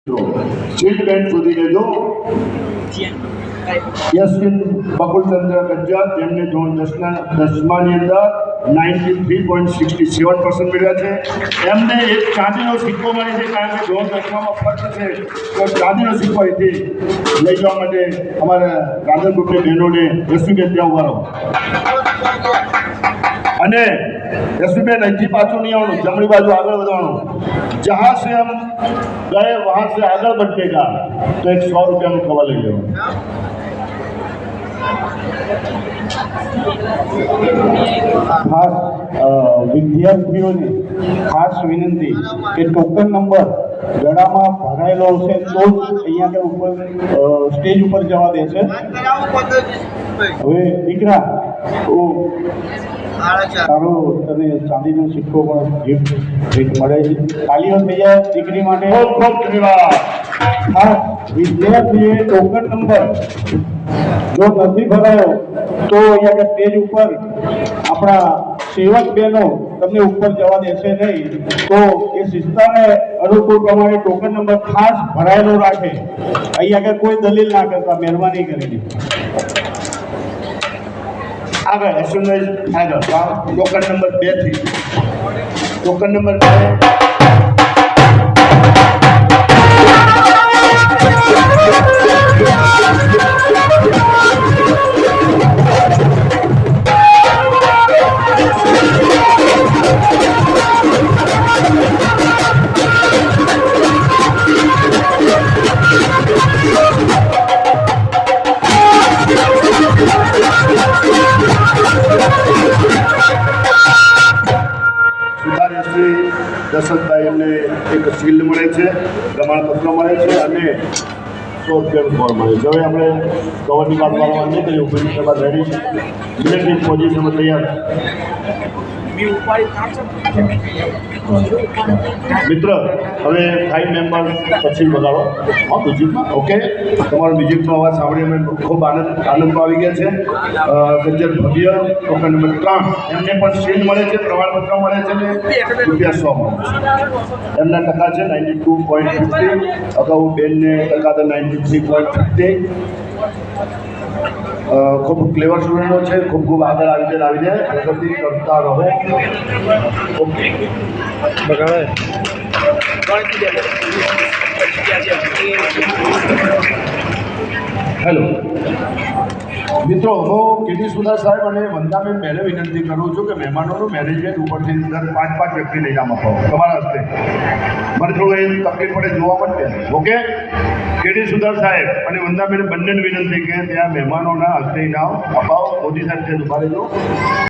Seat band શોધી લેજો. યશવિન બકુલચંદ્ર ગજ્જર તેમને ધોરણ 10માની અંદર 93.67% મેળવ્યા છે. એમને એક ચાંદીનો સિક્કો મળે છે, કારણ કે ધોરણ 10માં ફર્સ્ટ છે, તો ચાંદીનો સિક્કો અહીંથી લઈ જવા માટે અમારા ગાંધર ગ્રુપની બહેનોને યશવીબેન ત્યાં ઉભા રહો. અને યશવીબેન અહીંથી પાછું નહીં આવવાનું, જમણી બાજુ આગળ વધવાનું. જहाँ से हम गए वहाँ से आगे बढ़ने का तो एक 100 रुपया कवर ले लो. ખાસ વિદ્યાર્થીઓને ખાસ વિનંતી કે ટોકન નંબર ગળામાં ભરાયેલો હશે તો જ અહીંયા ઉપર સ્ટેજ ઉપર જવા દેશે. હવે દીકરા તારો તને ચાંદીનો સિક્કો પણ ગિફ્ટ મળે છે. તાલીઓ થઈ જાય દીકરી માટે. ખૂબ ખૂબ ધન્યવાદ. ખાસ વિદ્યાર્થીએ ટોકન નંબર જો નથી ભરાયો તો અહીંયા સ્ટેજ ઉપર આપણા સેવક બહેનો તમને ઉપર જવા દેશે નહીં, તો એ શિસ્તાને અનુકૂળ પ્રમાણે ટોકન નંબર ખાસ ભરાયેલો રાખે. અહીંયા કોઈ દલીલ ના કરતા, મહેરબાની કરીને આગળ અશ્વિનભાઈ આગળ ટોકન નંબર 2 થી ટોકન નંબર 2 દશરથભાઈ એમને એક શિલ્ડ મળે છે, પ્રમાણપત્ર મળે છે અને 100 રૂપિયાનું કવર મળે છે. હવે આપણે કવરની વાત કરવાનું નહીં કર્યું, કોઈ બાદ રેડી ઇલેક્ટ્રિક પોઝિશનમાં તૈયાર. મિત્ર હવે 5 મેમ્બર પછી બગાડો. હા, મ્યુઝિકમાં ઓકે. તમારો મ્યુઝિકનો અવાજ સાંભળી અમે ખૂબ આનંદમાં આવી ગયા છે. ગજ્જર ભવ્ય ટોકન નંબર 3 એમને પણ શિલ્ડ મળે છે, પ્રમાણપત્ર મળે છે ને ₹100 મળે છે. એમના ટકા છે 92.50. અગાઉ બેનને ટકા હતા 93.50. ખૂબ ક્લેવર સ્ટુડન્ટો છે, ખૂબ ખૂબ આગળ આવી જાય પ્રગતિ કરતા રહો. ઓકે બગાડે. હેલો મિત્રો, હું કેટી સુધા સાહેબ અને વંદાબેન પહેલે વિનંતી કરું છું કે મહેમાનોનું મેનેજમેન્ટ ઉપરથી અંદર 5 વ્યક્તિ લઈ જામ અપાવો તમારા હસ્તે. મને થોડું એ તકલીફ પડે જોવા માટે. ઓકે, કેટી સુધા સાહેબ અને વંદાબેન બંનેને વિનંતી કે ત્યાં મહેમાનોના હસ્તે નામ અપાવો. મોદી સાહેબ છે ઉભા રહેજો.